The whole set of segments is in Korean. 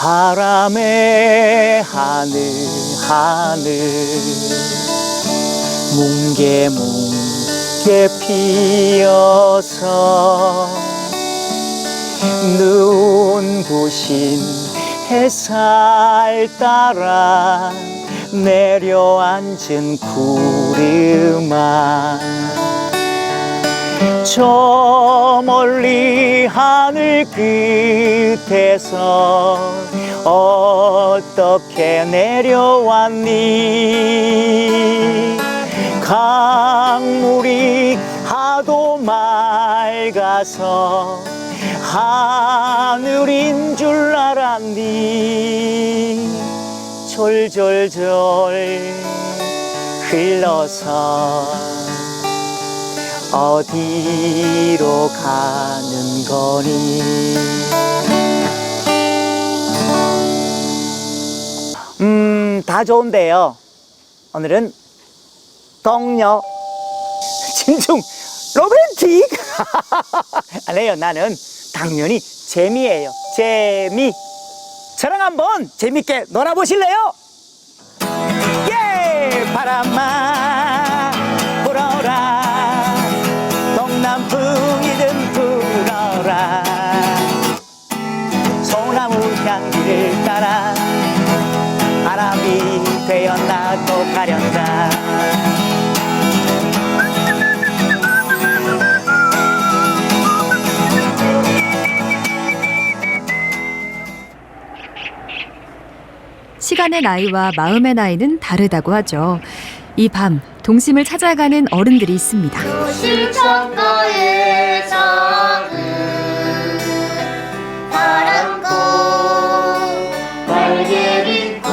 바람에 하늘 뭉게 피어서 눈부신 햇살 따라 내려앉은 구름아, 저 멀리 하늘 끝에서 어떻게 내려왔니? 강물이 하도 맑아서 하늘인 줄 알았니? 졸졸졸 흘러서 어디로 가는 거니? 다 좋은데요. 오늘은 동요, 진중 로맨틱. 아니에요. 나는 당연히 재미예요. 재미. 저랑 한번 재밌게 놀아보실래요? 예! 바람아 불어라, 동남풍이든 불어라, 소나무 향기를 따라 바람이 되어 나도 가련다. 시간의 나이와 마음의 나이는 다르다고 하죠. 이 밤 동심을 찾아가는 어른들이 있습니다. 실천가에 작은 파란꽃, 빨개빛꽃,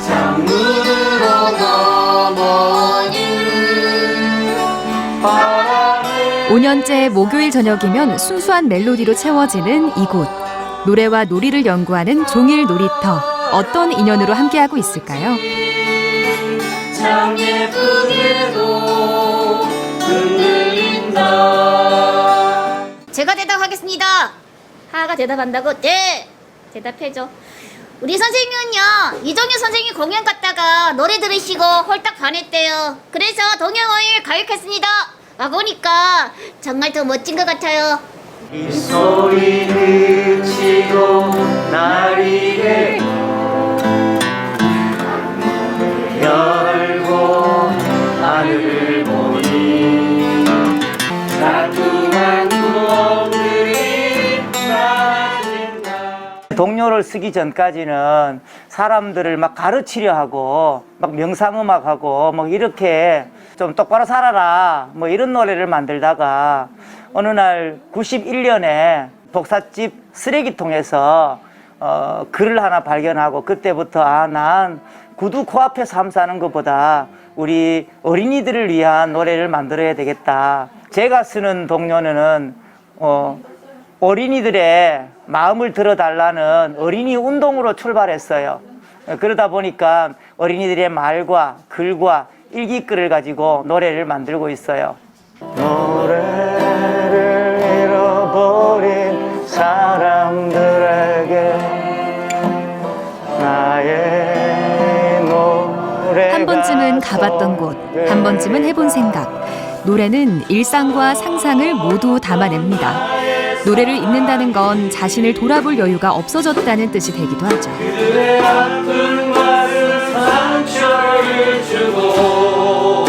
장문으로 넘어진 바람을. 5년째 목요일 저녁이면 순수한 멜로디로 채워지는 이곳. 노래와 놀이를 연구하는 종일 놀이터. 어떤 인연으로 함께하고 있을까요? 참 예쁘게도 흔들린다. 제가 대답하겠습니다. 하하가 대답한다고? 네! 대답해줘. 우리 선생님은요, 이정효 선생님 공연 갔다가 노래 들으시고 홀딱 반했대요. 그래서 동영어를 가입했습니다. 와보니까 정말 더 멋진 것 같아요. 이 소리 그치고 날이 되고 열고 하늘을 보니 자꾸만 구멍들이 사라진다. 동요를 쓰기 전까지는 사람들을 막 가르치려 하고 막 명상음악하고 뭐 이렇게 좀 똑바로 살아라 뭐 이런 노래를 만들다가 어느 날 91년에 복사집 쓰레기통에서 글을 하나 발견하고 그때부터 난 구두 코앞에 삶 사는 것보다 우리 어린이들을 위한 노래를 만들어야 되겠다. 제가 쓰는 동요는 어린이들의 마음을 들어달라는 어린이 운동으로 출발했어요. 그러다 보니까 어린이들의 말과 글과 일기글을 가지고 노래를 만들고 있어요. 노래를 잃어버린 사람들에게 나의 노래가 한 번쯤은 가봤던 곳, 한 번쯤은 해본 생각. 노래는 일상과 상상을 모두 담아냅니다. 노래를 읽는다는 건 자신을 돌아볼 여유가 없어졌다는 뜻이 되기도 하죠. 그들의 아픈 말은 상처를 주고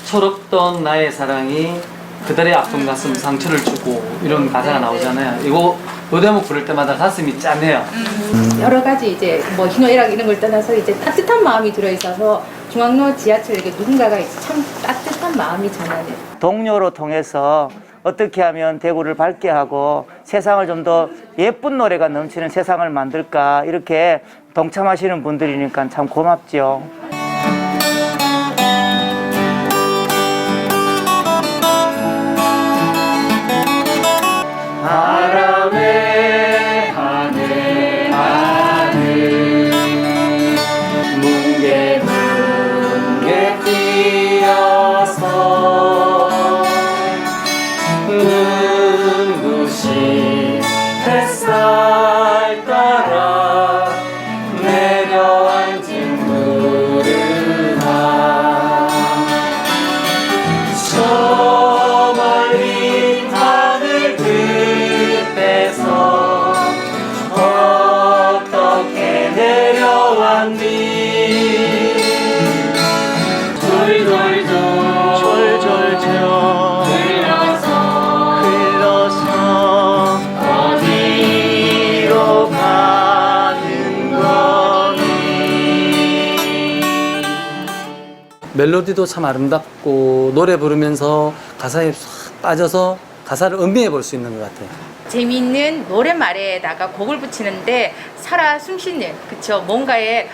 철없던 나의 사랑이 그들의 아픈 가슴 상처를 주고 이런 가사가 나오잖아요. 이거 이 대목 부를 때마다 가슴이 짠해요. 여러 가지 이제 뭐 희노애락 이런 걸 떠나서 이제 따뜻한 마음이 들어있어서 중앙로 지하철에 누군가가 참 따뜻한 마음이 전하는. 동요로 통해서 어떻게 하면 대구를 밝게 하고 세상을 좀 더 예쁜 노래가 넘치는 세상을 만들까 이렇게 동참하시는 분들이니까 참 고맙죠. 바람에 하늘 뭉게 뛰어서 눈부신 햇살 따라 내려앉은 구름아 저 멀리 하늘 끝에서 어떻게 내려왔니 졸졸졸 흘러서 어디로 가는 거니. 멜로디도 참 아름답고 노래 부르면서 가사에 싹 빠져서 가사를 음미해 볼 수 있는 것 같아요. 재미있는 노랫말에다가 곡을 붙이는데 살아 숨쉬는 그쵸 뭔가에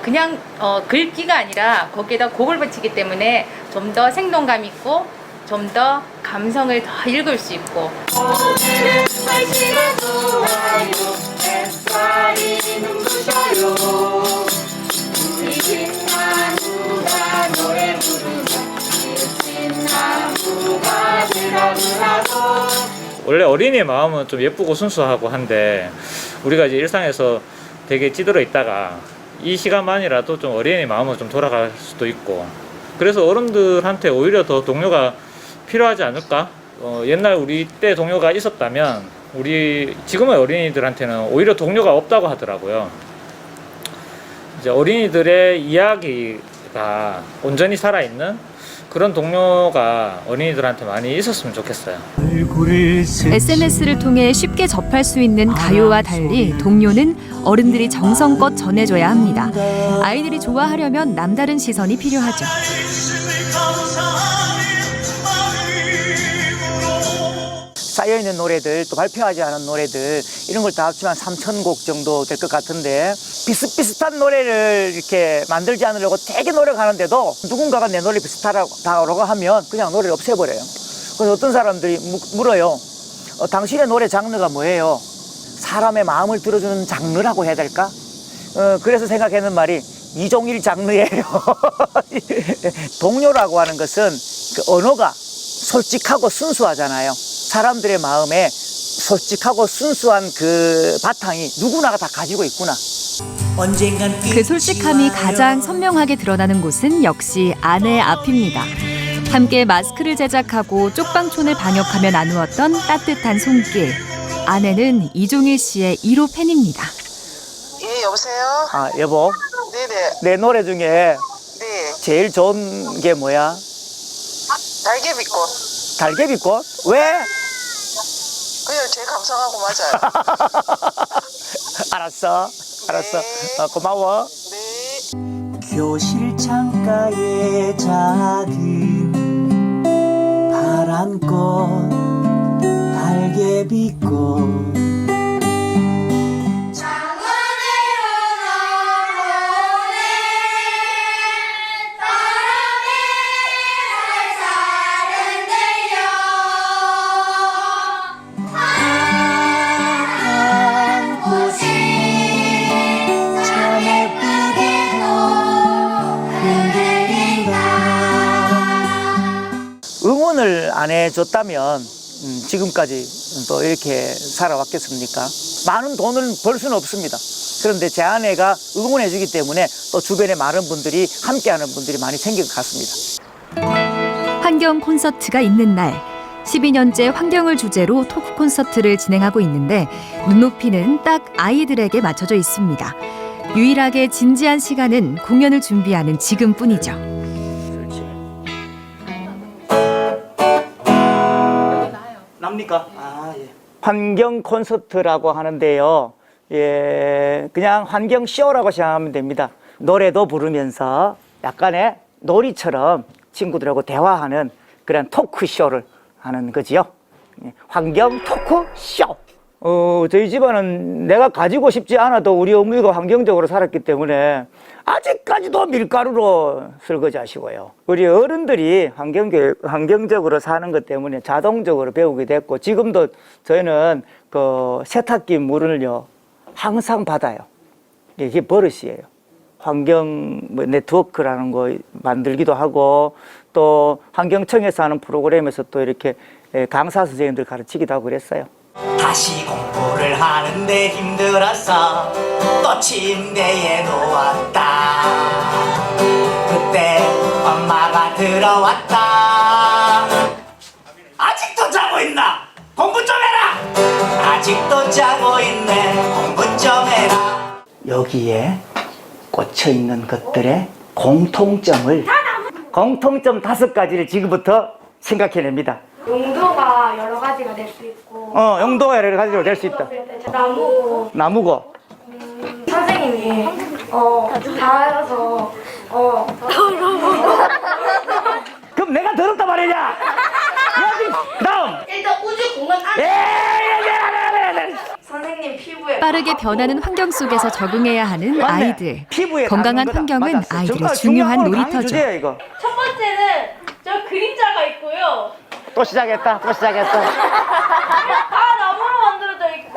그냥 글귀가 아니라 거기에다 곡을 붙이기 때문에 좀 더 생동감 있고 좀 더 감성을 더 읽을 수 있고 오늘은 날씨가 좋아요 햇살이 눈부셔요 우리 집 나무가 노래 부르며 집 나무가 들어가고 원래 어린이의 마음은 좀 예쁘고 순수하고 한데 우리가 이제 일상에서 되게 찌들어 있다가 이 시간만이라도 좀 어린이의 마음은 좀 돌아갈 수도 있고 그래서 어른들한테 오히려 더 동료가 필요하지 않을까? 옛날 우리 때 동료가 있었다면 우리 지금의 어린이들한테는 오히려 동료가 없다고 하더라고요. 이제 어린이들의 이야기가 온전히 살아있는 그런 동료가 어린이들한테 많이 있었으면 좋겠어요. SNS를 통해 쉽게 접할 수 있는 가요와 달리 동요는 어른들이 정성껏 전해줘야 합니다. 아이들이 좋아하려면 남다른 시선이 필요하죠. 쌓여있는 노래들, 또 발표하지 않은 노래들 이런 걸 다 합치면 3,000곡 정도 될 것 같은데 비슷비슷한 노래를 이렇게 만들지 않으려고 되게 노력하는데도 누군가가 내 노래 비슷하다고 하면 그냥 노래를 없애버려요. 그래서 어떤 사람들이 물어요. 당신의 노래 장르가 뭐예요? 사람의 마음을 들어주는 장르라고 해야 될까? 그래서 생각하는 말이 이종일 장르예요. 동요라고 하는 것은 그 언어가 솔직하고 순수하잖아요. 사람들의 마음에 솔직하고 순수한 그 바탕이 누구나가 다 가지고 있구나. 그 솔직함이 가장 선명하게 드러나는 곳은 역시 아내 앞입니다. 함께 마스크를 제작하고 쪽방촌을 방역하며 나누었던 따뜻한 손길. 아내는 이종일 씨의 1호 팬입니다. 예, 여보세요? 아, 여보. 네네. 내 노래 중에 네. 제일 좋은 게 뭐야? 달개비꽃. 달개비꽃? 왜? 그냥 제 감상하고 맞아요. 알았어. 알았어. 고마워. 네. 교실 창가에 작은 파란꽃 달개비꽃 응원을 안 해줬다면 지금까지 또 이렇게 살아왔겠습니까? 많은 돈을 벌 수는 없습니다. 그런데 제 아내가 응원해주기 때문에 또 주변에 많은 분들이 함께하는 분들이 많이 생긴 것 같습니다. 환경 콘서트가 있는 날 12년째 환경을 주제로 토크 콘서트를 진행하고 있는데 눈높이는 딱 아이들에게 맞춰져 있습니다. 유일하게 진지한 시간은 공연을 준비하는 지금뿐이죠. 납니까? 아, 예. 환경 콘서트라고 하는데요. 예, 그냥 환경 쇼라고 생각하면 됩니다. 노래도 부르면서 약간의 놀이처럼 친구들하고 대화하는 그런 토크쇼를 하는 거지요. 예, 환경 토크쇼. 저희 집안은 내가 가지고 싶지 않아도 우리 어머니가 환경적으로 살았기 때문에 아직까지도 밀가루로 설거지 하시고요. 우리 어른들이 환경적으로 사는 것 때문에 자동적으로 배우게 됐고 지금도 저희는 그 세탁기 물을요 항상 받아요. 이게 버릇이에요. 환경 네트워크라는 거 만들기도 하고 또 환경청에서 하는 프로그램에서 또 이렇게 강사 선생님들 가르치기도 하고 그랬어요. 다시 공부를 하는데 힘들어서 또 침대에 누웠다. 그때 엄마가 들어왔다. 아직도 자고 있나? 공부 좀 해라. 아직도 자고 있네. 공부 좀 해라. 여기에 꽂혀 있는 것들의 공통점 5가지를 지금부터 생각해냅니다. 용도가 여러 가지가 될 수 있고 용도가 여러 가지로 될 수 있다. 나무고 선생님이 다여서 그럼 내가 더럽다 말이냐? 다음 일단 우주 공간 예. 선생님 피부에 빠르게 변하는 환경 속에서 적응해야 하는 맞네. 아이들. 피부에 건강한 닿는 거다. 환경은 맞았어. 아이들의 정말 중요한 오늘 강의 놀이터죠. 주제야, 이거. 첫 번째는 저 그림자가 있고요. 또 시작했다. 다 나무로 만들어져 있고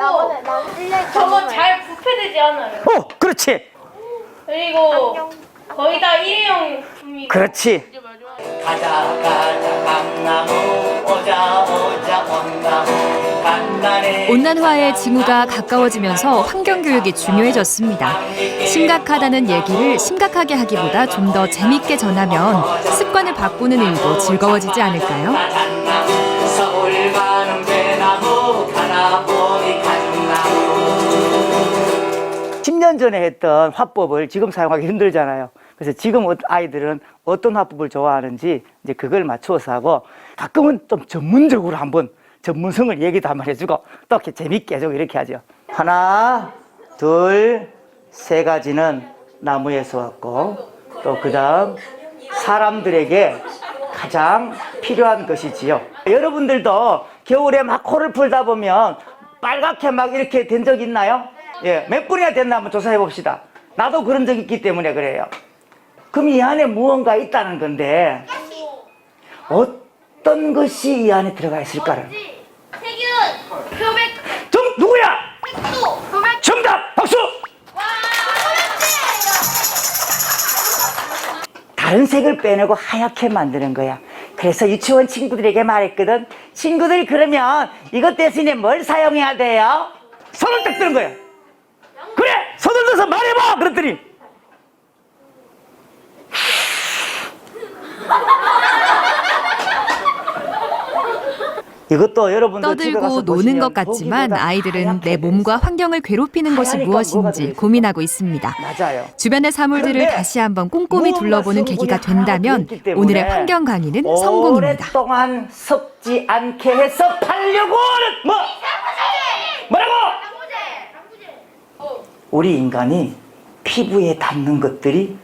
저거 잘 부패되지 않아요. 그렇지. 그리고 거의 다 일회용품이고 그렇지. 가자 강나무 오자 온나무 간단해. 온난화의 징후가 가까워지면서 환경교육이 중요해졌습니다. 심각하다는 얘기를 심각하게 하기보다 좀 더 재밌게 전하면 습관을 바꾸는 일도 즐거워지지 않을까요? 서울 가는 배나무 가나 보니 강나무. 10년 전에 했던 화법을 지금 사용하기 힘들잖아요. 그래서 지금 아이들은 어떤 화법을 좋아하는지 이제 그걸 맞추어서 하고, 가끔은 좀 전문적으로 한번 전문성을 얘기도 한번 해주고 또 이렇게 재밌게 해주고 이렇게 하죠. 하나, 둘, 세 가지는 나무에서 왔고, 또 그 다음 사람들에게 가장 필요한 것이지요. 여러분들도 겨울에 막 코를 풀다 보면 빨갛게 막 이렇게 된 적 있나요? 예, 몇 분이나 됐나 한번 조사해 봅시다. 나도 그런 적이 있기 때문에 그래요. 그럼 이 안에 무언가 있다는 건데 어떤 것이 이 안에 들어가 있을까를. 세균, 표백, 누구야? 색소, 표백. 정답! 박수! 다른 색을 빼내고 하얗게 만드는 거야. 그래서 유치원 친구들에게 말했거든. 친구들, 그러면 이것 대신에 뭘 사용해야 돼요? 손을 딱 드는 거야. 그래! 손을 들어서 말해봐! 그랬더니 이것도 여러분들 집에 가서 떠들고 노는 보시면 것 같지만 보기보다 아이들은 하얗게 내 몸과 환경을 괴롭히는 것이 하얘니까 뭐가 무엇인지 들어있을까? 고민하고 있습니다. 맞아요. 주변의 사물들을 그런데 다시 한번 꼼꼼히 무언가 둘러보는 성분이 계기가 하나 된다면 들어있기 때문에 오늘의 환경 강의는 성공입니다. 오랫동안 섭지 않게 해서 팔려고 하는 뭐라고? 우리 인간이 피부에 닿는 것들이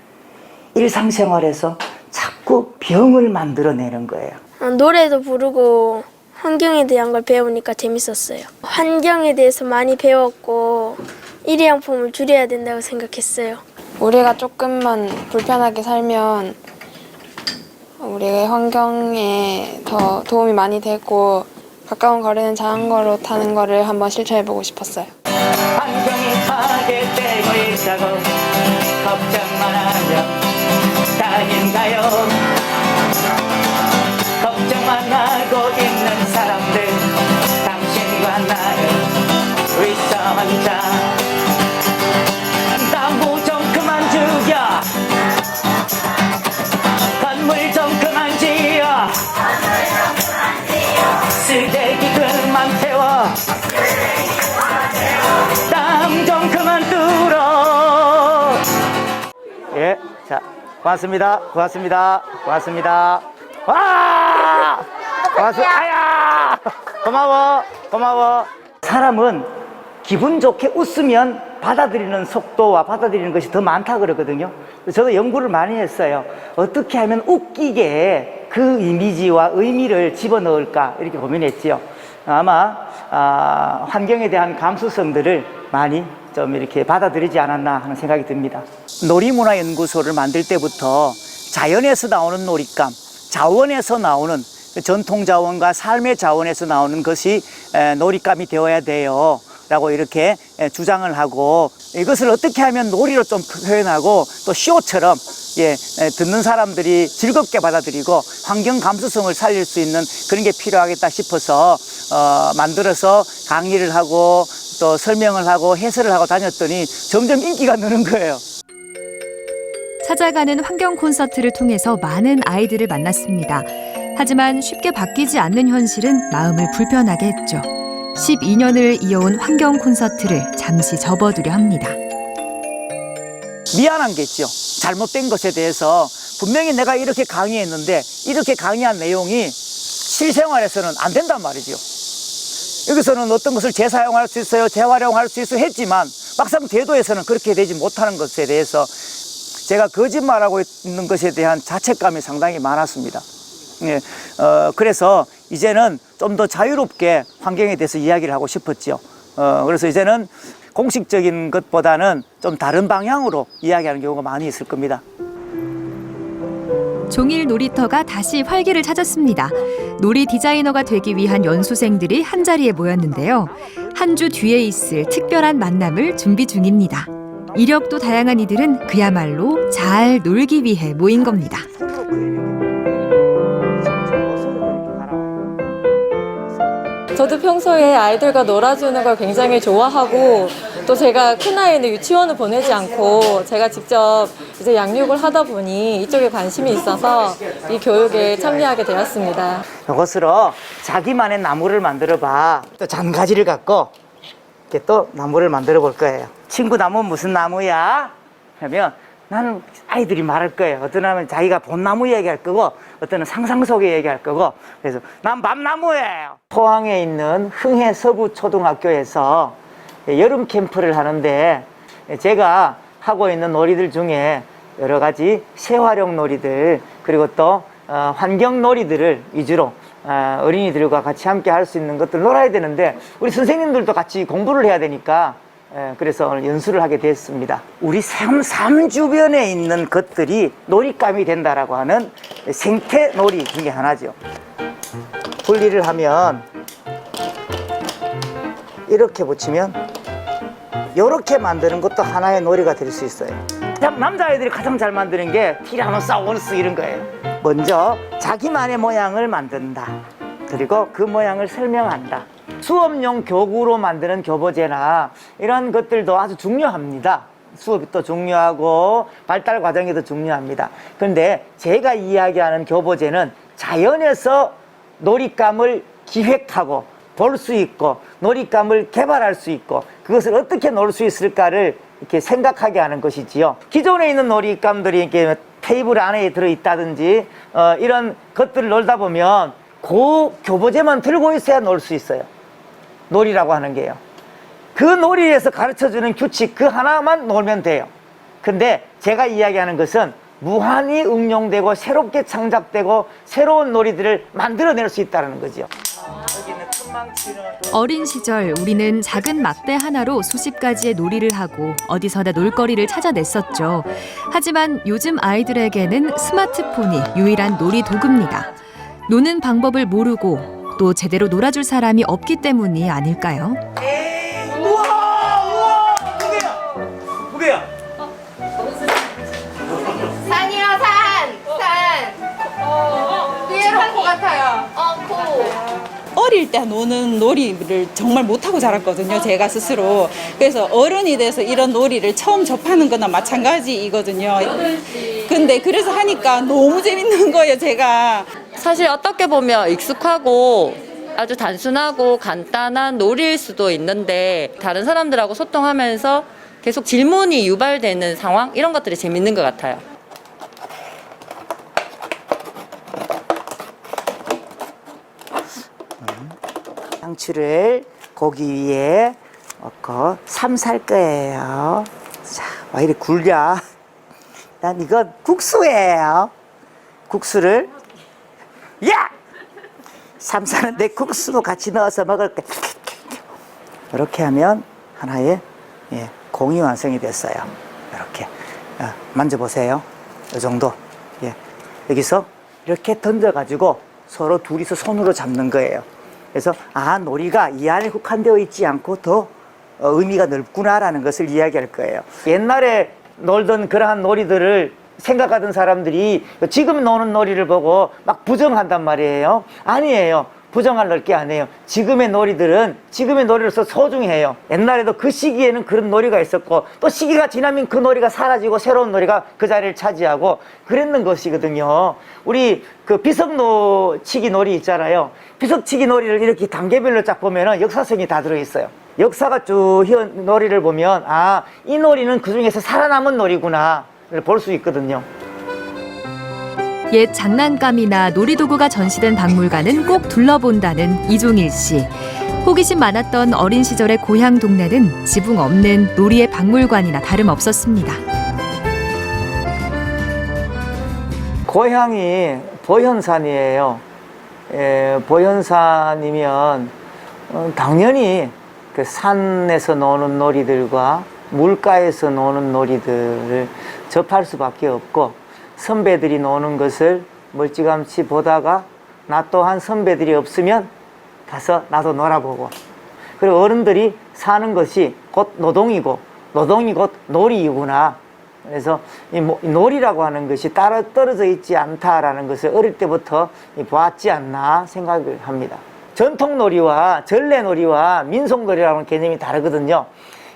일상생활에서 자꾸 병을 만들어내는 거예요. 노래도 부르고 환경에 대한 걸 배우니까 재밌었어요. 환경에 대해서 많이 배웠고 일회용품을 줄여야 된다고 생각했어요. 우리가 조금만 불편하게 살면 우리의 환경에 더 도움이 많이 되고 가까운 거리는 자전거로 타는 거를 한번 실천해보고 싶었어요. 환경이 파괴되고 있다고 걱정만 하면 딱인가요? 걱정만 하고 있는 사람들, 당신과 나는 위서 혼자. 나무 좀 그만 죽여, 건물 좀 그만 지어, 쓰레기 그만 태워, 땀 좀 그만 뚫어. 예, 자, 고맙습니다. 와! 아야! 고마워. 사람은 기분 좋게 웃으면 받아들이는 속도와 받아들이는 것이 더 많다 그러거든요. 저도 연구를 많이 했어요. 어떻게 하면 웃기게 그 이미지와 의미를 집어넣을까 이렇게 고민했지요. 아마 환경에 대한 감수성들을 많이 좀 이렇게 받아들이지 않았나 하는 생각이 듭니다. 놀이문화연구소를 만들 때부터 자연에서 나오는 놀잇감, 자원에서 나오는 전통 자원과 삶의 자원에서 나오는 것이 놀잇감이 되어야 돼요 라고 이렇게 주장을 하고, 이것을 어떻게 하면 놀이로 좀 표현하고 또 쇼처럼 듣는 사람들이 즐겁게 받아들이고 환경 감수성을 살릴 수 있는 그런 게 필요하겠다 싶어서 만들어서 강의를 하고 또 설명을 하고 해설을 하고 다녔더니 점점 인기가 느는 거예요. 찾아가는 환경 콘서트를 통해서 많은 아이들을 만났습니다. 하지만 쉽게 바뀌지 않는 현실은 마음을 불편하게 했죠. 12년을 이어온 환경 콘서트를 잠시 접어두려 합니다. 미안한 게 있죠. 잘못된 것에 대해서 분명히 내가 이렇게 강의했는데 이렇게 강의한 내용이 실생활에서는 안 된단 말이죠. 여기서는 어떤 것을 재사용할 수 있어요, 재활용할 수 있어 했지만 막상 제도에서는 그렇게 되지 못하는 것에 대해서 제가 거짓말하고 있는 것에 대한 자책감이 상당히 많았습니다. 예, 그래서 이제는 좀 더 자유롭게 환경에 대해서 이야기를 하고 싶었죠. 그래서 이제는 공식적인 것보다는 좀 다른 방향으로 이야기하는 경우가 많이 있을 겁니다. 종일 놀이터가 다시 활기를 찾았습니다. 놀이 디자이너가 되기 위한 연수생들이 한자리에 모였는데요. 한 주 뒤에 있을 특별한 만남을 준비 중입니다. 이력도 다양한 이들은 그야말로 잘 놀기 위해 모인 겁니다. 저도 평소에 아이들과 놀아주는 걸 굉장히 좋아하고 또 제가 큰아이는 유치원을 보내지 않고 제가 직접 이제 양육을 하다 보니 이쪽에 관심이 있어서 이 교육에 참여하게 되었습니다. 이것으로 자기만의 나무를 만들어 봐. 또 잔가지를 갖고 이렇게 또 나무를 만들어 볼 거예요. 친구 나무는 무슨 나무야? 하면 나는 아이들이 말할 거예요. 어떤 하면 자기가 봄나무 얘기할 거고 어떤 은 상상 속에 얘기할 거고. 그래서 난 밤나무예요. 포항에 있는 흥해 서구 초등학교에서 여름 캠프를 하는데 제가 하고 있는 놀이들 중에 여러 가지 재활용 놀이들 그리고 또 환경 놀이들을 위주로 어린이들과 같이 함께 할 수 있는 것들 놀아야 되는데 우리 선생님들도 같이 공부를 해야 되니까 그래서 오늘 연수를 하게 됐습니다. 우리 삶 주변에 있는 것들이 놀잇감이 된다라고 하는 생태 놀이 중에 하나죠. 분리를 하면 이렇게 붙이면 이렇게 만드는 것도 하나의 놀이가 될 수 있어요. 남자아이들이 가장 잘 만드는 게 티라노사우루스 이런 거예요. 먼저 자기만의 모양을 만든다. 그리고 그 모양을 설명한다. 수업용 교구로 만드는 교보제나 이런 것들도 아주 중요합니다. 수업이 또 중요하고 발달 과정이 더 중요합니다. 그런데 제가 이야기하는 교보제는 자연에서 놀잇감을 기획하고 볼 수 있고 놀잇감을 개발할 수 있고 그것을 어떻게 놀 수 있을까를 이렇게 생각하게 하는 것이지요. 기존에 있는 놀잇감들이 이렇게 테이블 안에 들어있다든지 이런 것들을 놀다 보면 그 교보제만 들고 있어야 놀 수 있어요. 놀이라고 하는 게요. 그 놀이에서 가르쳐주는 규칙 그 하나만 놀면 돼요. 근데 제가 이야기하는 것은 무한히 응용되고 새롭게 창작되고 새로운 놀이들을 만들어낼 수 있다는 거죠. 어린 시절 우리는 작은 막대 하나로 수십 가지의 놀이를 하고 어디서나 놀거리를 찾아냈었죠. 하지만 요즘 아이들에게는 스마트폰이 유일한 놀이 도구입니다. 노는 방법을 모르고 또 제대로 놀아줄 사람이 없기 때문이 아닐까요? 우와! 무게야! 산이요, 산! 피에로 코 같아요. 코. 어릴 때 노는 놀이를 정말 못하고 자랐거든요, 제가 스스로. 그래서 어른이 돼서 이런 놀이를 처음 접하는 거나 마찬가지이거든요. 근데 그래서 하니까 너무 재밌는 거예요, 제가. 사실 어떻게 보면 익숙하고 아주 단순하고 간단한 놀이일 수도 있는데 다른 사람들하고 소통하면서 계속 질문이 유발되는 상황 이런 것들이 재밌는 것 같아요. 상추를 고기 위에 넣고 삶살 거예요. 자, 와 이리 굴려. 난 이건 국수예요. 국수를 야! 삶사는데 국수도 같이 넣어서 먹을 거야. 이렇게 하면 하나의 공이 완성이 됐어요. 이렇게 만져보세요. 이 정도. 여기서 이렇게 던져가지고 서로 둘이서 손으로 잡는 거예요. 그래서 놀이가 이 안에 국한되어 있지 않고 더 의미가 넓구나라는 것을 이야기할 거예요. 옛날에 놀던 그러한 놀이들을 생각하던 사람들이 지금 노는 놀이를 보고 막 부정한단 말이에요. 아니에요. 부정할 넓게 안 해요. 지금의 놀이들은 지금의 놀이로서 소중해요. 옛날에도 그 시기에는 그런 놀이가 있었고 또 시기가 지나면 그 놀이가 사라지고 새로운 놀이가 그 자리를 차지하고 그랬는 것이거든요. 우리 그 비석치기 놀이 있잖아요. 비석치기 놀이를 이렇게 단계별로 쫙 보면은 역사성이 다 들어있어요. 역사가 쭉 놀이를 보면 아, 이 놀이는 그 중에서 살아남은 놀이구나 볼 수 있거든요. 옛 장난감이나 놀이도구가 전시된 박물관은 꼭 둘러본다는 이종일 씨. 호기심 많았던 어린 시절의 고향 동네는 지붕 없는 놀이의 박물관이나 다름없었습니다. 고향이 보현산이에요. 보현산이면 당연히 그 산에서 노는 놀이들과 물가에서 노는 놀이들을 접할 수밖에 없고 선배들이 노는 것을 멀찌감치 보다가 나 또한 선배들이 없으면 가서 나도 놀아보고 그리고 어른들이 사는 것이 곧 노동이고 노동이 곧 놀이이구나. 그래서 이 놀이라고 하는 것이 따로 떨어져 있지 않다라는 것을 어릴 때부터 보았지 않나 생각을 합니다. 전통놀이와 전래놀이와 민속놀이라는 개념이 다르거든요.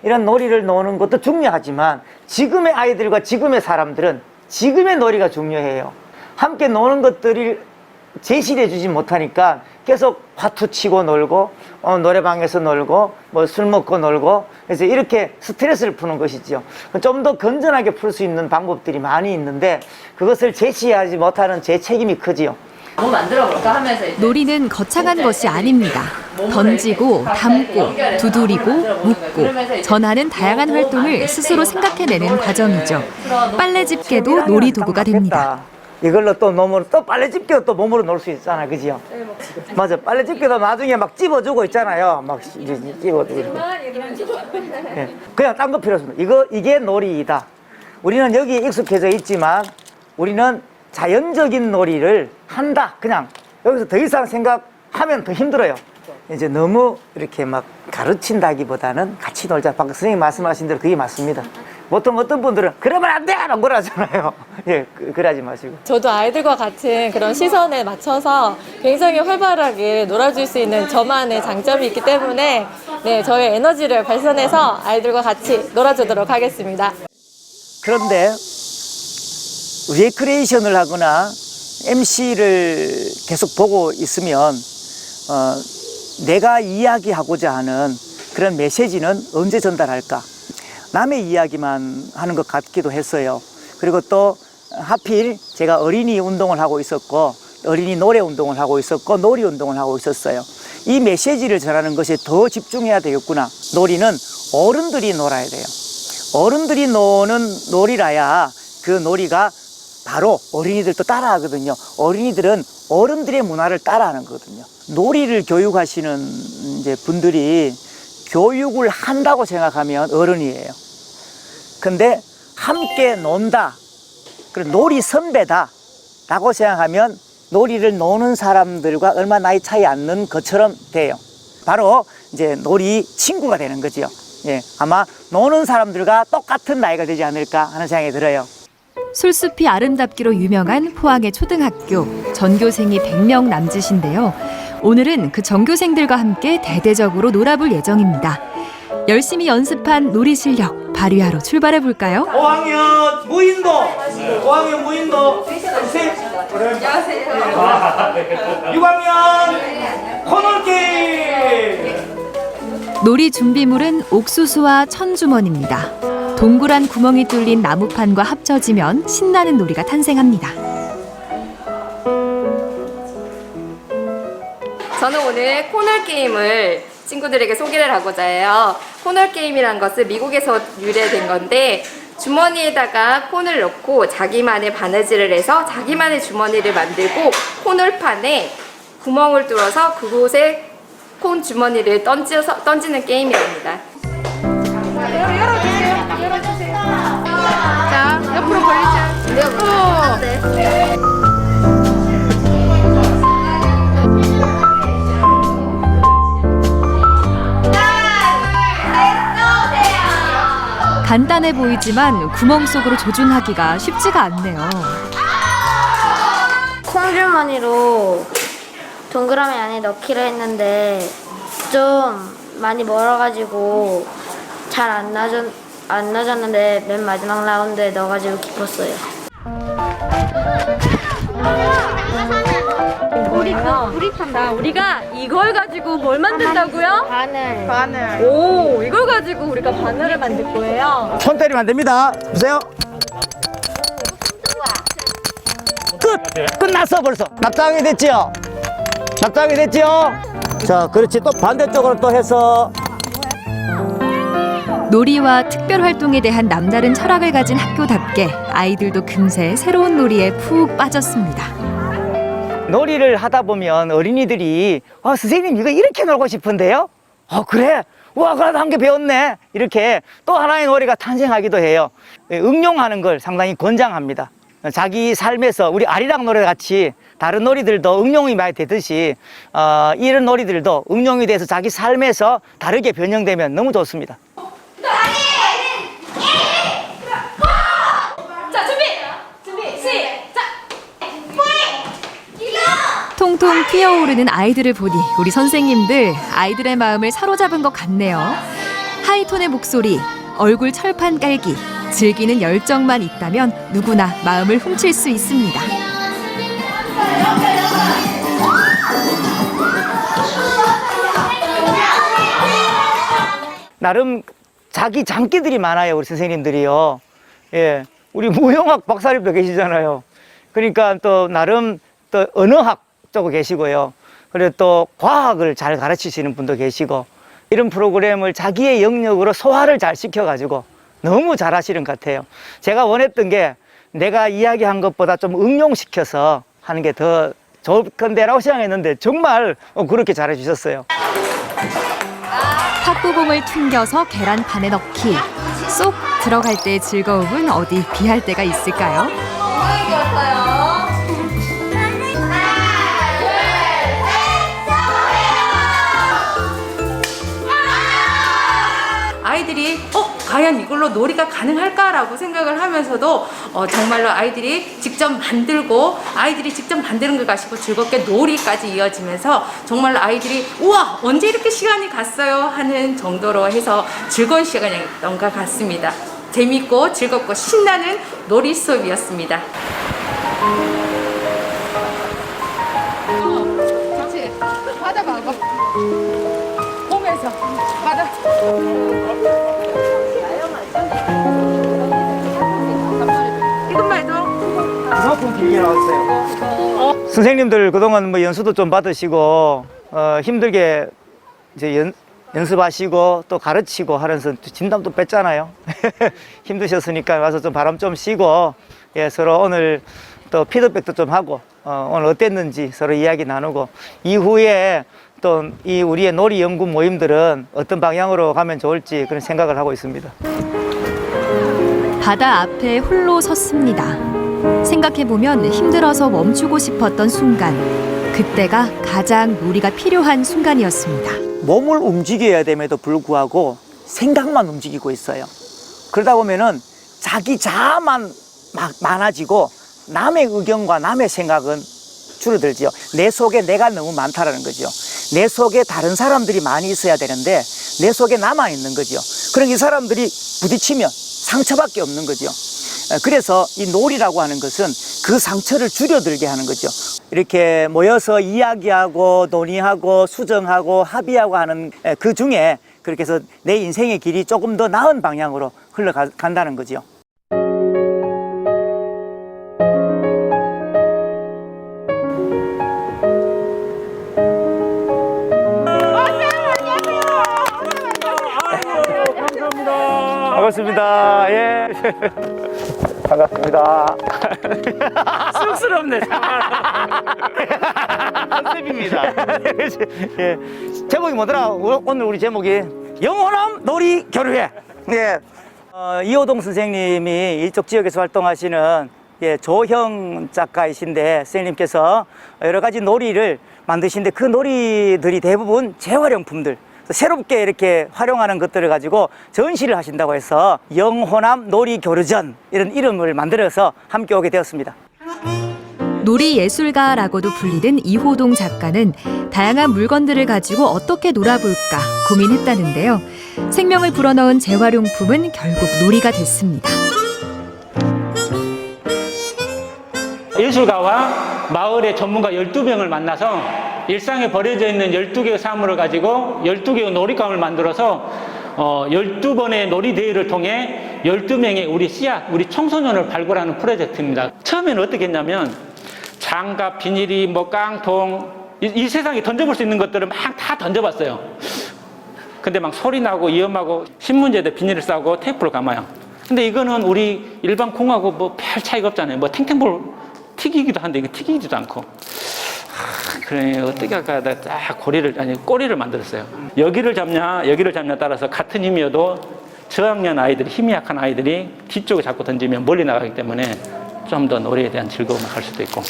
이런 놀이를 노는 것도 중요하지만 지금의 아이들과 지금의 사람들은 지금의 놀이가 중요해요. 함께 노는 것들을 제시를 해주지 못하니까 계속 화투 치고 놀고 노래방에서 놀고 뭐 술 먹고 놀고 그래서 이렇게 스트레스를 푸는 것이죠. 좀 더 건전하게 풀 수 있는 방법들이 많이 있는데 그것을 제시하지 못하는 제 책임이 크지요. 뭐 만들어 볼까 하면서 놀이는 거창한 것이 아닙니다. 던지고, 담고, 두드리고, 묶고, 전하는 다양한 활동을 스스로 생각해내는 과정이죠. 빨래 집게도 놀이도구가 됩니다. 이걸로 또 몸으로 또 빨래 집게도 또 몸으로 놀 수 있잖아, 그지요? 맞아, 빨래 집게도 나중에 막 찝어주고 있잖아요. 막 찝어주고. 네. 그냥 딴 거 필요 없습니다. 이게 놀이이다. 우리는 여기에 익숙해져 있지만 우리는 자연적인 놀이를 한다. 그냥 여기서 더 이상 생각하면 더 힘들어요. 이제 너무 이렇게 막 가르친다기보다는 같이 놀자. 방금 선생님 말씀하신 대로 그게 맞습니다. 보통 어떤 분들은 그러면 안 돼! 라고 그러잖아요. 예, 그러지 마시고. 저도 아이들과 같은 그런 시선에 맞춰서 굉장히 활발하게 놀아줄 수 있는 저만의 장점이 있기 때문에 네, 저의 에너지를 발산해서 아이들과 같이 놀아주도록 하겠습니다. 그런데 리크레이션을 하거나 MC를 계속 보고 있으면 내가 이야기하고자 하는 그런 메시지는 언제 전달할까? 남의 이야기만 하는 것 같기도 했어요. 그리고 또 하필 제가 어린이 운동을 하고 있었고 어린이 노래 운동을 하고 있었고 놀이 운동을 하고 있었어요. 이 메시지를 전하는 것에 더 집중해야 되겠구나. 놀이는 어른들이 놀아야 돼요. 어른들이 노는 놀이라야 그 놀이가 바로 어린이들도 따라하거든요. 어린이들은 어른들의 문화를 따라하는 거거든요. 놀이를 교육하시는 이제 분들이 교육을 한다고 생각하면 어른이에요. 근데 함께 논다, 그리고 놀이 선배다 라고 생각하면 놀이를 노는 사람들과 얼마 나이 차이 안 나는 것처럼 돼요. 바로 이제 놀이 친구가 되는 거죠. 예, 아마 노는 사람들과 똑같은 나이가 되지 않을까 하는 생각이 들어요. 술숲이 아름답기로 유명한 포항의 초등학교. 전교생이 100명 남짓인데요. 오늘은 그 전교생들과 함께 대대적으로 놀아볼 예정입니다. 열심히 연습한 놀이 실력 발휘하러 출발해 볼까요? 5학년 무인도! 5학년 무인도! 안녕하세요. 6학년 코놀게임! 놀이 준비물은 옥수수와 천주머니입니다. 동그란 구멍이 뚫린 나무판과 합쳐지면 신나는 놀이가 탄생합니다. 저는 오늘 코널 게임을 친구들에게 소개를 하고자 해요. 코널 게임이란 것은 미국에서 유래된 건데 주머니에다가 콘을 넣고 자기만의 바느질을 해서 자기만의 주머니를 만들고 코널판에 구멍을 뚫어서 그곳에 콘 주머니를 던지는 게임이랍니다. 열어주세요. 자, 옆으로 벌리자. 네. 간단해 보이지만 구멍 속으로 조준하기가 쉽지가 않네요. 콩주머니로 동그라미 안에 넣기로 했는데 좀 많이 멀어가지고 잘 안 넣어졌는데 맨 마지막 라운드에 넣어가지고 기뻤어요. 우리 판다. 우리가 이걸 가지고 뭘 만든다고요? 바늘. 오, 이걸 가지고 우리가 바늘을 만들 거예요. 손 때리면 안 됩니다. 보세요. 끝났어 벌써. 납작하게 됐지요? 납작하게 됐지요? 자, 그렇지. 또 반대쪽으로 또 해서. 놀이와 특별 활동에 대한 남다른 철학을 가진 학교답게 아이들도 금세 새로운 놀이에 푹 빠졌습니다. 놀이를 하다 보면 어린이들이 선생님 이거 이렇게 놀고 싶은데요? 그래? 와, 그래도 한 개 배웠네. 이렇게 또 하나의 놀이가 탄생하기도 해요. 응용하는 걸 상당히 권장합니다. 자기 삶에서 우리 아리랑 노래 같이 다른 놀이들도 응용이 많이 되듯이 이런 놀이들도 응용이 돼서 자기 삶에서 다르게 변형되면 너무 좋습니다. 자, 준비, 시작. 통통 피어오르는 아이들을 보니 우리 선생님들 아이들의 마음을 사로잡은 것 같네요. 하이톤의 목소리, 얼굴 철판 깔기, 즐기는 열정만 있다면 누구나 마음을 훔칠 수 있습니다. 나름 자기 장기들이 많아요, 우리 선생님들이요. 예, 우리 무용학 박사님도 계시잖아요. 그러니까 또 나름 또 언어학 쪽에 계시고요. 그리고 또 과학을 잘 가르치시는 분도 계시고, 이런 프로그램을 자기의 영역으로 소화를 잘 시켜가지고 너무 잘하시는 것 같아요. 제가 원했던 게 내가 이야기한 것보다 좀 응용시켜서 하는 게 더 좋을 건데라고 생각했는데 정말 그렇게 잘해 주셨어요. 팥구공을 튕겨서 계란판에 넣기. 쏙 들어갈 때의 즐거움은 어디 비할 데가 있을까요? 아이들이 과연 이걸로 놀이가 가능할까라고 생각을 하면서도 정말로 아이들이 직접 만들고 아이들이 직접 만드는 걸 가지고 즐겁게 놀이까지 이어지면서 정말로 아이들이 우와 언제 이렇게 시간이 갔어요 하는 정도로 해서 즐거운 시간이었던 것 같습니다. 재밌고 즐겁고 신나는 놀이 수업이었습니다. 같이 받아봐. 보면서 받아. 이것만 해도 그만큼 길게 나왔어요. 선생님들 그동안 뭐 연수도 좀 받으시고 힘들게 이제 연습하시고 또 가르치고 하면서 진담도 뺐잖아요. 힘드셨으니까 와서 좀 바람 좀 쉬고 서로 오늘 또 피드백도 좀 하고 오늘 어땠는지 서로 이야기 나누고 이후에 또 이 우리의 놀이 연구 모임들은 어떤 방향으로 가면 좋을지 그런 생각을 하고 있습니다. 바다 앞에 홀로 섰습니다. 생각해보면 힘들어서 멈추고 싶었던 순간, 그때가 가장 놀이가 필요한 순간이었습니다. 몸을 움직여야 됨에도 불구하고 생각만 움직이고 있어요. 그러다 보면은 자기 자아만 막 많아지고 남의 의견과 남의 생각은 줄어들지요. 내 속에 내가 너무 많다라는 거죠. 내 속에 다른 사람들이 많이 있어야 되는데 내 속에 남아 있는 거죠. 그러니까 이 사람들이 부딪히면 상처밖에 없는 거죠. 그래서 이 놀이라고 하는 것은 그 상처를 줄여들게 하는 거죠. 이렇게 모여서 이야기하고 논의하고 수정하고 합의하고 하는 그 중에 그렇게 해서 내 인생의 길이 조금 더 나은 방향으로 흘러간다는 거죠. 반갑습니다. 예. 반갑습니다. 쑥스럽네. 컨셉입니다. 예. 제목이 뭐더라? 오늘 우리 제목이 영원함 놀이 교류회. 예. 이호동 선생님이 이쪽 지역에서 활동하시는 조형 작가이신데 선생님께서 여러 가지 놀이를 만드시는데 그 놀이들이 대부분 재활용품들. 새롭게 이렇게 활용하는 것들을 가지고 전시를 하신다고 해서 영호남 놀이교류전 이런 이름을 만들어서 함께 오게 되었습니다. 놀이 예술가라고도 불리는 이호동 작가는 다양한 물건들을 가지고 어떻게 놀아볼까 고민했다는데요. 생명을 불어넣은 재활용품은 결국 놀이가 됐습니다. 예술가와 마을의 전문가 12명을 만나서 일상에 버려져 있는 12개의 사물을 가지고 12개의 놀잇감을 만들어서 12번의 놀이 대회를 통해 12명의 우리 씨앗, 우리 청소년을 발굴하는 프로젝트입니다. 처음에는 어떻게 했냐면 장갑, 비닐이, 뭐 깡통, 이 세상에 던져볼 수 있는 것들을 막 다 던져봤어요. 근데 막 소리 나고 위험하고 신문지에다 비닐을 싸고 테이프를 감아요. 근데 이거는 우리 일반 콩하고 뭐 별 차이가 없잖아요. 뭐 탱탱볼 튀기기도 한데 이거 튀기지도 않고. 그래 어떻게 할까 딱 꼬리를 만들었어요. 여기를 잡냐 따라서 같은 힘이어도 저학년 아이들이 힘이 약한 아이들이 뒤쪽에 잡고 던지면 멀리 나가기 때문에 좀 더 놀이에 대한 즐거움을 갈 수도 있고.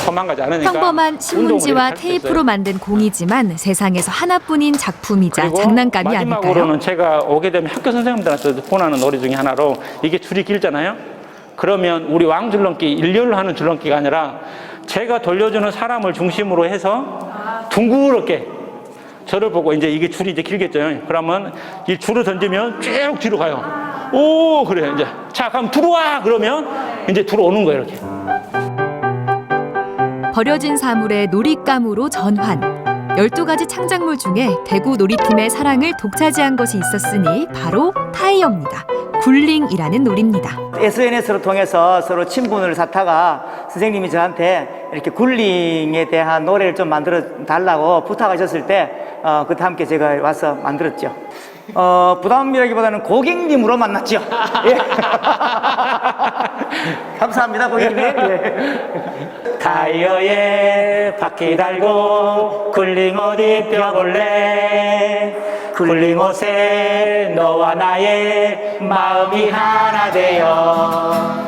도망가지 않으니까. 평범한 신문지와 테이프로 만든 공이지만 세상에서 하나뿐인 작품이자 장난감이 아닐까요? 마지막으로는 제가 오게 되면 학교 선생님들한테 권하는 놀이 중에 하나로 이게 줄이 길잖아요. 그러면 우리 왕줄넘기 일렬로 하는 줄넘기가 아니라 제가 돌려주는 사람을 중심으로 해서 둥그렇게 저를 보고 이제 이게 줄이 이제 길겠죠. 그러면 이 줄을 던지면 쭉 뒤로 가요. 오, 그래 이제 자 그럼 들어와 그러면 이제 들어오는 거예요 이렇게. 버려진 사물의 놀잇감으로 전환. 12가지 창작물 중에 대구 놀이팀의 사랑을 독차지한 것이 있었으니 바로 타이어입니다. 굴링이라는 놀이입니다. SNS를 통해서 서로 친분을 쌓다가 선생님이 저한테 이렇게 굴링에 대한 노래를 좀 만들어 달라고 부탁하셨을 때 그때 함께 제가 와서 만들었죠. 부담이라기보다는 고객님으로 만났죠. 예. 감사합니다, 고객님. 예. 타이어에 바퀴 달고 굴링 옷 입혀볼래. 굴링 옷에 너와 나의 마음이 하나 되어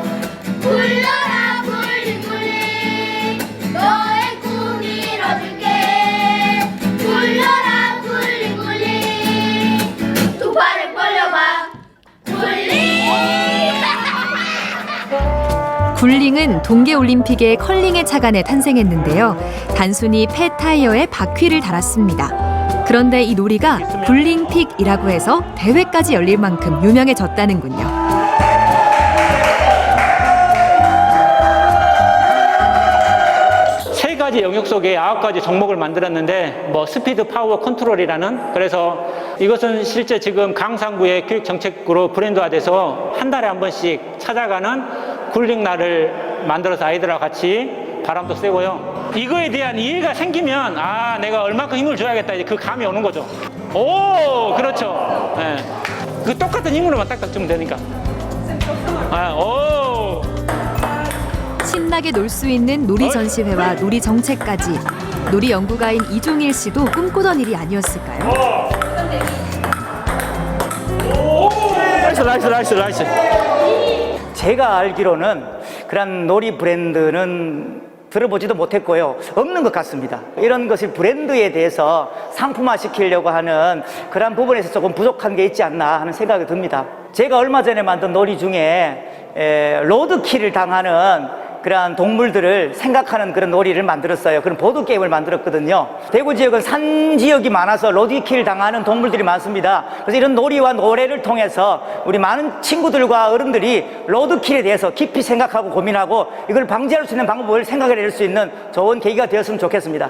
굴러라 굴링굴링 너의 꿈 이뤄줄게. 굴러라 굴링굴링 두 팔을 벌려봐. 굴링. 굴링은 동계올림픽의 컬링의 차관에 탄생했는데요. 단순히 폐 타이어에 바퀴를 달았습니다. 그런데 이 놀이가 굴링픽이라고 해서 대회까지 열릴 만큼 유명해졌다는군요. 세 가지 영역 속에 9가지 종목을 만들었는데 뭐 스피드 파워 컨트롤이라는 그래서 이것은 실제 지금 강상구의 교육정책으로 브랜드화돼서 한 달에 한 번씩 찾아가는 굴링 날을 만들어서 아이들하고 같이 바람도 쐬고요. 이거에 대한 이해가 생기면 아 내가 얼마큼 힘을 줘야겠다 이제 그 감이 오는 거죠. 오 그렇죠. 네. 그 똑같은 힘으로만 딱딱 주면 되니까. 오. 신나게 놀 수 있는 놀이 전시회와 놀이 정책까지 놀이 연구가인 이종일 씨도 꿈꾸던 일이 아니었을까요? 나이스. 제가 알기로는 그런 놀이 브랜드는 들어보지도 못했고요. 없는 것 같습니다. 이런 것을 브랜드에 대해서 상품화 시키려고 하는 그런 부분에서 조금 부족한 게 있지 않나 하는 생각이 듭니다. 제가 얼마 전에 만든 놀이 중에 로드킬을 당하는 그러한 동물들을 생각하는 그런 놀이를 만들었어요. 그런 보드게임을 만들었거든요. 대구 지역은 산 지역이 많아서 로드킬 당하는 동물들이 많습니다. 그래서 이런 놀이와 노래를 통해서 우리 많은 친구들과 어른들이 로드킬에 대해서 깊이 생각하고 고민하고 이걸 방지할 수 있는 방법을 생각해낼 수 있는 좋은 계기가 되었으면 좋겠습니다.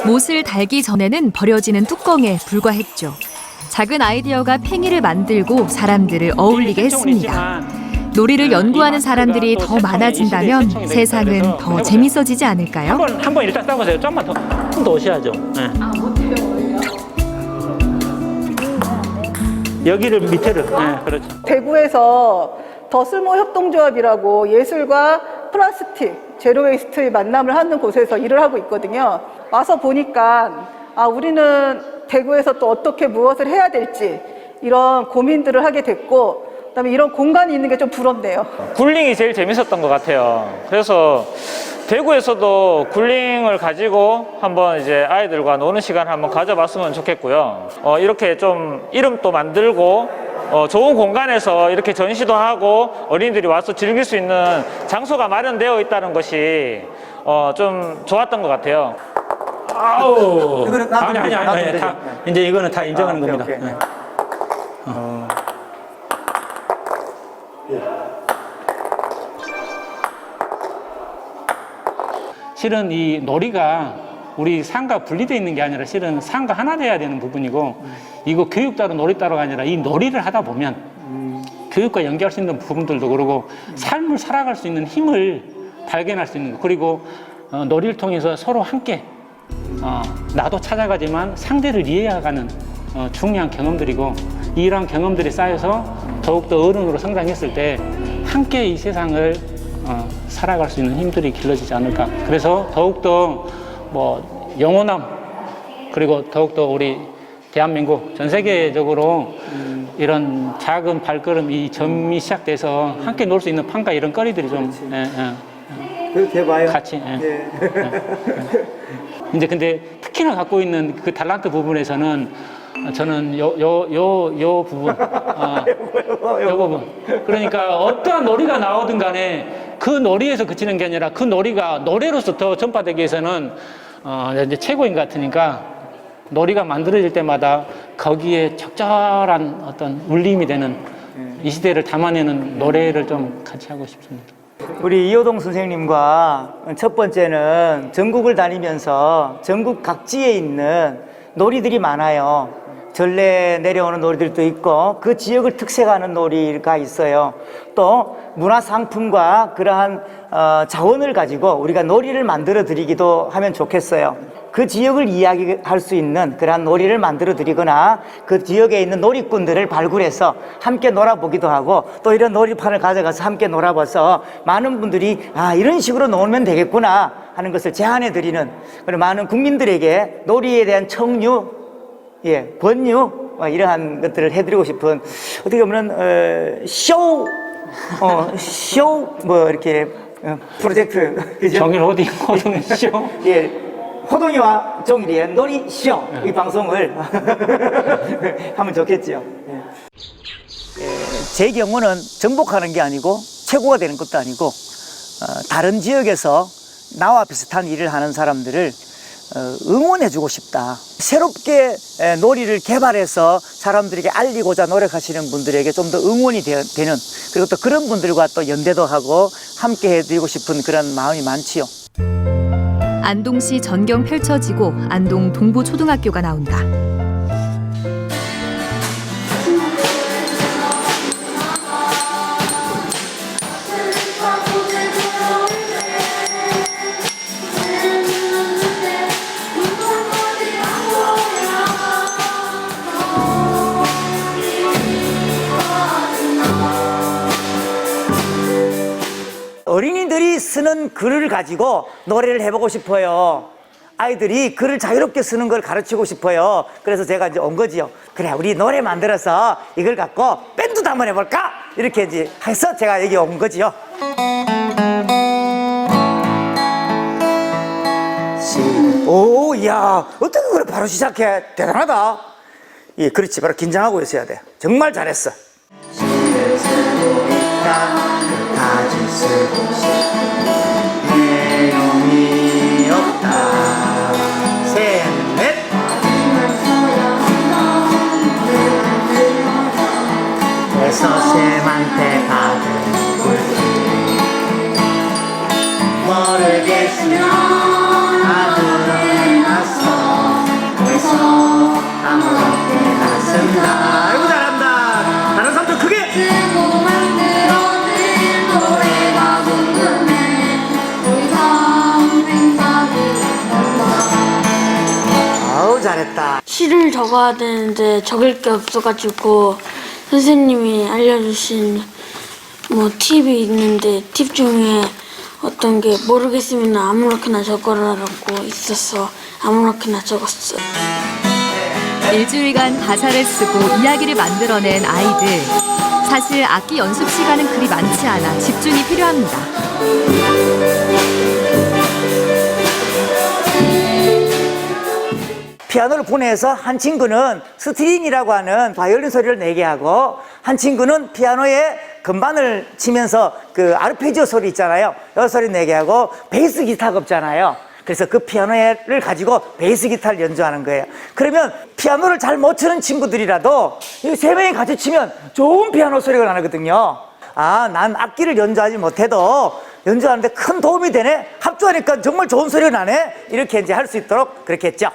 못을 달기 전에는 버려지는 뚜껑에 불과했죠. 작은 아이디어가 팽이를 만들고 사람들을 어울리게 했습니다. 놀이를 연구하는 사람들이 더 많아진다면 세상은 더 재밌어지지 않을까요? 한번 일단 싸보세요. 좀만 더 오셔야죠. 네. 여기를 밑에를. 네, 그렇죠. 대구에서 더 쓸모 협동조합이라고 예술과 플라스틱, 제로웨이스트의 만남을 하는 곳에서 일을 하고 있거든요. 와서 보니까 우리는 대구에서 또 어떻게 무엇을 해야 될지 이런 고민들을 하게 됐고 그다음에 이런 공간이 있는 게 좀 부럽네요. 굴링이 제일 재밌었던 것 같아요. 그래서 대구에서도 굴링을 가지고 한번 이제 아이들과 노는 시간을 한번 가져봤으면 좋겠고요. 이렇게 좀 이름도 만들고 좋은 공간에서 이렇게 전시도 하고 어린이들이 와서 즐길 수 있는 장소가 마련되어 있다는 것이 좀 좋았던 것 같아요. 아우. 이거는 아니. 다, 이제 이거는 다 인정하는 오케이, 겁니다. 오케이. 네. 실은 이 놀이가 우리 상과 분리되어 있는 게 아니라 실은 상과 하나 돼야 되는 부분이고 이거 교육 따로 놀이 따로가 아니라 이 놀이를 하다 보면 교육과 연결할 수 있는 부분들도 그러고 삶을 살아갈 수 있는 힘을 발견할 수 있는 거 그리고 놀이를 통해서 서로 함께 나도 찾아가지만 상대를 이해해가는 중요한 경험들이고 이러한 경험들이 쌓여서 더욱더 어른으로 성장했을 때 함께 이 세상을 살아갈 수 있는 힘들이 길러지지 않을까. 그래서 더욱더 뭐 영원함 그리고 더욱더 우리 대한민국 전 세계적으로 이런 작은 발걸음 이 점이 시작돼서 함께 놀 수 있는 판과 이런 거리들이 좀 그렇게 봐요. 같이 이제 근데 특히나 갖고 있는 그 달란트 부분에서는 저는 요 부분 요 부분 그러니까 어떠한 놀이가 나오든 간에 그 놀이에서 그치는 게 아니라 그 놀이가 노래로서 더 전파되기 위해서는 이제 최고인 것 같으니까 놀이가 만들어질 때마다 거기에 적절한 어떤 울림이 되는 이 시대를 담아내는 노래를 좀 같이 하고 싶습니다. 우리 이호동 선생님과 첫 번째는 전국을 다니면서 전국 각지에 있는 놀이들이 많아요. 전래 내려오는 놀이들도 있고 그 지역을 특색하는 놀이가 있어요. 또 문화상품과 그러한 자원을 가지고 우리가 놀이를 만들어 드리기도 하면 좋겠어요. 그 지역을 이야기할 수 있는 그러한 놀이를 만들어 드리거나 그 지역에 있는 놀이꾼들을 발굴해서 함께 놀아보기도 하고 또 이런 놀이판을 가져가서 함께 놀아봐서 많은 분들이 이런 식으로 놀면 되겠구나 하는 것을 제안해 드리는 그리고 많은 국민들에게 놀이에 대한 청유 권유 이러한 것들을 해드리고 싶은 어떻게 보면 쇼 뭐 이렇게 프로젝트 그죠? 정일 호딩 쇼 호동이와 종일이의 놀이쇼 이 방송을 하면 좋겠죠. 제 경우는 정복하는 게 아니고 최고가 되는 것도 아니고 다른 지역에서 나와 비슷한 일을 하는 사람들을 응원해주고 싶다. 새롭게 놀이를 개발해서 사람들에게 알리고자 노력하시는 분들에게 좀 더 응원이 되는 그리고 또 그런 분들과 또 연대도 하고 함께 해드리고 싶은 그런 마음이 많지요. 안동시 전경 펼쳐지고 안동 동부초등학교가 나온다. 어린이들이 쓰는 글을 가지고 노래를 해보고 싶어요. 아이들이 글을 자유롭게 쓰는 걸 가르치고 싶어요. 그래서 제가 이제 온 거지요. 그래, 우리 노래 만들어서 이걸 갖고 밴드도 한번 해볼까? 이렇게 이제 해서 제가 여기 온 거지요. 오, 야, 어떻게 그래 바로 시작해? 대단하다. 예, 그렇지. 바로 긴장하고 있어야 돼. 정말 잘했어. 가질 쓰고 내용이 없다. 셋, 넷. 에서쌤한테 받은 꿀팁 모르겠으면 아무렇게 나서 그래서 아무렇게 나선다. 아이고 잘한다. 다른 사람도 크게. 아우 잘했다. 시를 적어야 되는데 적을 게 없어가지고 선생님이 알려주신 뭐 팁이 있는데 팁 중에 어떤 게 모르겠으면 아무렇게나 적어라라고 있어서 아무렇게나 적었어요. 일주일간 가사를 쓰고 이야기를 만들어낸 아이들. 사실 악기 연습 시간은 그리 많지 않아 집중이 필요합니다. 피아노를 보내서 한 친구는 스트링이라고 하는 바이올린 소리를 내게 하고 한 친구는 피아노에 건반을 치면서 그 아르페지오 소리 있잖아요. 이 소리 내게 하고 베이스 기타가 없잖아요. 그래서 그 피아노를 가지고 베이스 기타를 연주하는 거예요. 그러면 피아노를 잘 못 치는 친구들이라도 이 세 명이 같이 치면 좋은 피아노 소리가 나거든요. 아, 난 악기를 연주하지 못해도 연주하는데 큰 도움이 되네. 합주하니까 정말 좋은 소리가 나네. 이렇게 이제 할 수 있도록 그렇게 했죠.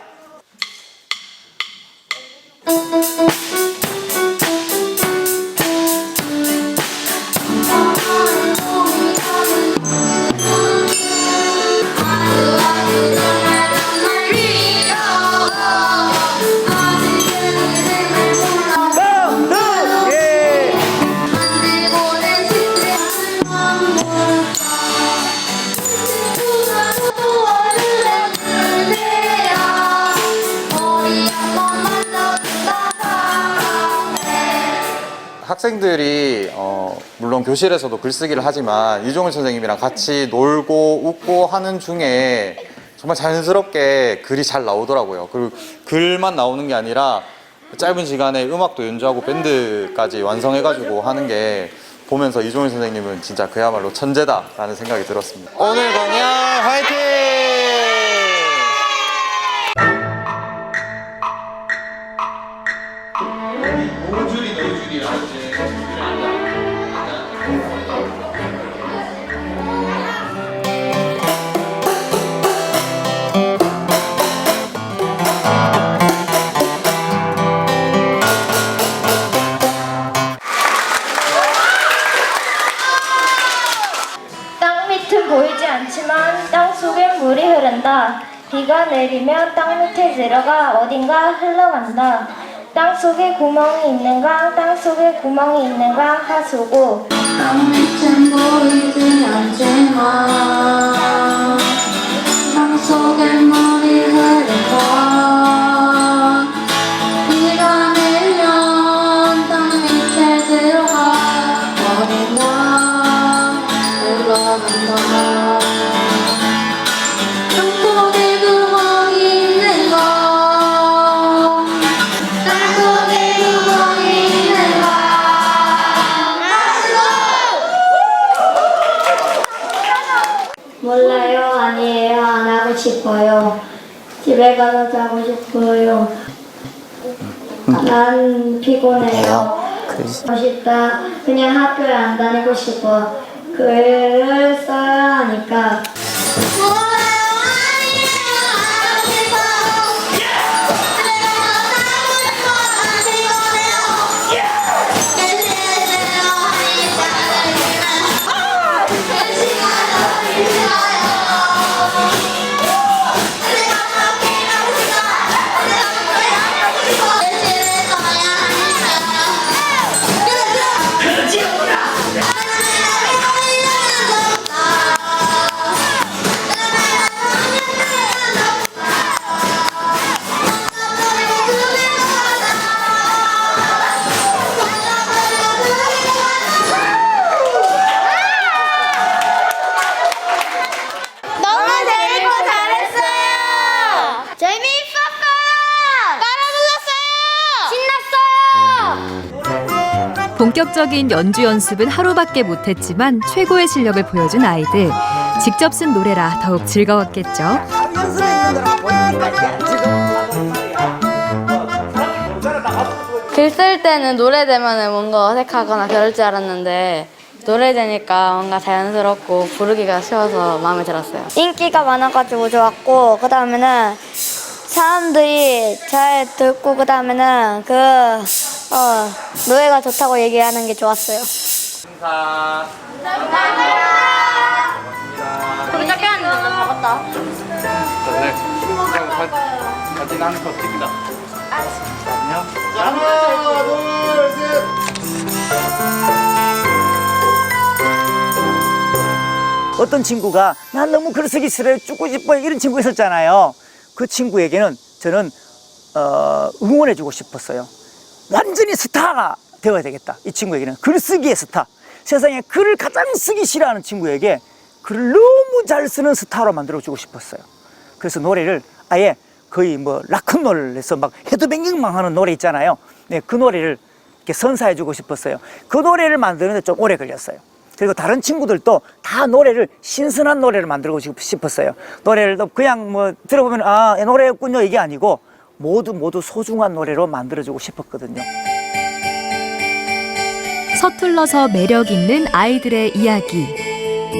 학생들이 물론 교실에서도 글쓰기를 하지만 이종일 선생님이랑 같이 놀고 웃고 하는 중에 정말 자연스럽게 글이 잘 나오더라고요. 그리고 글만 나오는 게 아니라 짧은 시간에 음악도 연주하고 밴드까지 완성해가지고 하는 게 보면서 이종일 선생님은 진짜 그야말로 천재다라는 생각이 들었습니다. 오늘 공연 화이팅! 땅 밑은 보이지 않지만 땅 속엔 물이 흐른다. 비가 내리면 땅 밑에 들어가 어딘가 흘러간다. 땅 속에 구멍이 있는가 땅 속에 구멍이 있는가 하수구. 땅 밑은 보이지 않지만 땅 속엔 물이 흐른다. 비가 내리면 땅 밑에 들어가 어딘가 흘러간다. 땅속에 구멍이 있는가 땅속에 구멍이 있는가 몰라요 아니에요 안 하고 싶어요 집에 가서 자고 싶어요 난 피곤해요 하고 싶다 그냥 학교에 안 다니고 싶어 글을 써야 하니까 너무 재밌고 잘했어요. 재미있었어요. 깔아주셨어요. 신났어요. 본격적인 연주 연습은 하루밖에 못했지만 최고의 실력을 보여준 아이들. 직접 쓴 노래라 더욱 즐거웠겠죠. 글 쓸 때는 노래 되면 뭔가 어색하거나 그럴 줄 알았는데 노래 되니까 뭔가 자연스럽고 부르기가 쉬워서 마음에 들었어요. 인기가 많아가지고 좋았고 그 다음에는 사람들이 잘 듣고 그 다음에는 노래가 좋다고 얘기하는 게 좋았어요. 감사. 우리 작게 하는 거 먹었다. 네. 사진 한 컷 찍자. 안녕. 하나, 둘, 셋. 어떤 친구가 난 너무 글쓰기 싫어요 죽고 싶어요 이런 친구 있었잖아요. 그 친구에게는 저는 응원해주고 싶었어요. 완전히 스타가 되어야 되겠다. 이 친구에게는 글쓰기의 스타. 세상에 글을 가장 쓰기 싫어하는 친구에게 글을 너무 잘 쓰는 스타로 만들어주고 싶었어요. 그래서 노래를 아예 거의 뭐 락큰롤에서 막 헤드뱅잉만 하는 노래 있잖아요. 네, 그 노래를 이렇게 선사해주고 싶었어요. 그 노래를 만드는데 좀 오래 걸렸어요. 그리고 다른 친구들도 다 노래를 신선한 노래를 만들고 싶었어요. 노래를 그냥 뭐 들어보면 아, 노래였군요 이게 아니고 모두 소중한 노래로 만들어주고 싶었거든요. 서툴러서 매력 있는 아이들의 이야기.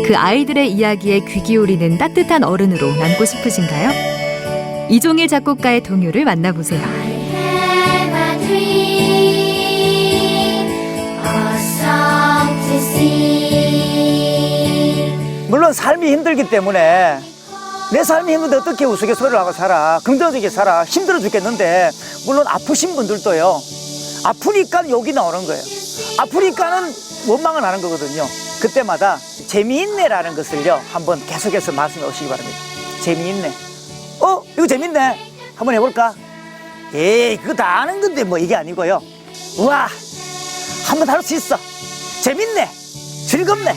그 아이들의 이야기에 귀 기울이는 따뜻한 어른으로 남고 싶으신가요? 이종일 작곡가의 동요를 만나보세요. 물론 삶이 힘들기 때문에 내 삶이 힘든데 어떻게 우스갯소리를 하고 살아, 긍정적이게 살아, 힘들어 죽겠는데 물론 아프신 분들도요, 아프니까 욕이 나오는 거예요. 아프니까는 원망을 하는 거거든요. 그때마다 재미있네라는 것을요 한번 계속해서 말씀해 오시기 바랍니다. 재미있네. 이거 재밌네. 한번 해볼까? 에이, 그거 다 아는 건데 뭐 이게 아니고요. 우와, 한번 할 수 있어. 재밌네. 즐겁네.